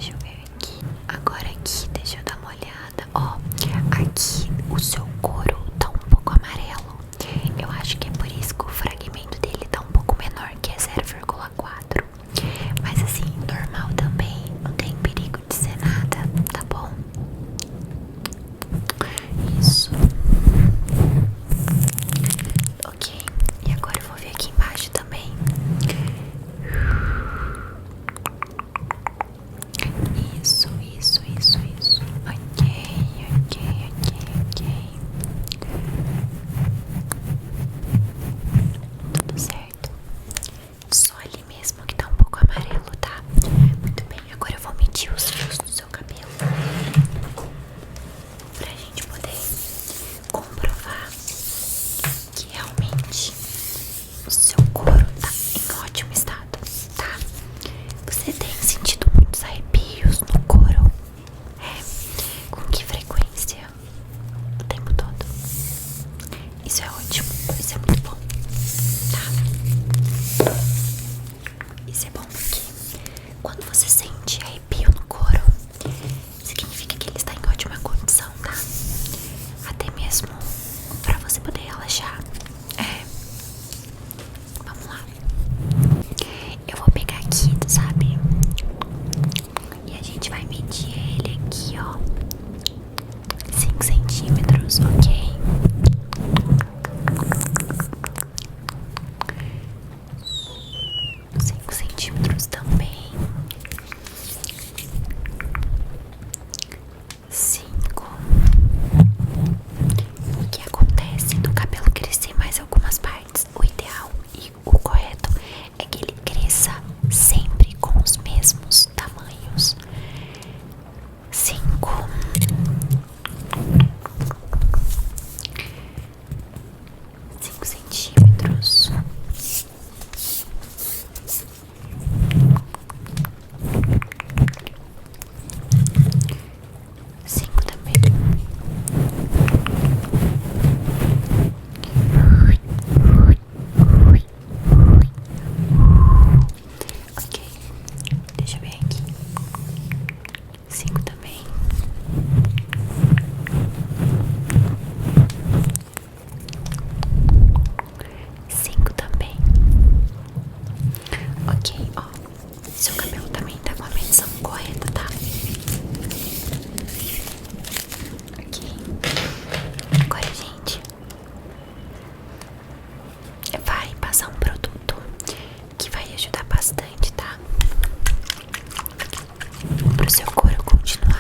Deixa eu ver aqui. Agora aqui, deixa eu dar uma olhada. Ó, aqui o seu couro tá um pouco amarelo. Eu acho que é por isso que o fragmento dele tá um pouco menor, que é 0,4. Mas assim, normal também, não tem perigo de ser nada, tá bom? Isso. Ok, e agora eu vou ver aqui embaixo também. Isso. Ok. Tudo certo. Só ali mesmo que tá um pouco amarelo, tá? Muito bem, agora eu vou medir os fios do seu cabelo pra gente poder comprovar que realmente o seu couro tá em ótimo estado, tá? Você tem sentido muitos arrepios no couro? É? Com que frequência? O tempo todo? Isso é ótimo, isso é muito bom, tá? Isso é bom porque quando você sente arrepio no couro, significa que ele está em ótima condição, tá? Até mesmo pra você poder relaxar. É. Vamos lá. Eu vou pegar aqui, sabe? E a gente vai medir ele aqui, ó. 5 centímetros, ok? 5 centímetros também. 5. O que acontece do cabelo crescer mais algumas partes? O ideal e o correto é que ele cresça sempre com os mesmos tamanhos. 5. 5 centímetros. 5 também. Ok, deixa eu ver aqui. 5 também. 5 também. Ok, ó. Seu cabelo também tá com a medição correta, tá? Ok. Agora, gente, vai passar um produto que vai ajudar bastante, tá? Pro seu couro continuar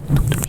tudo.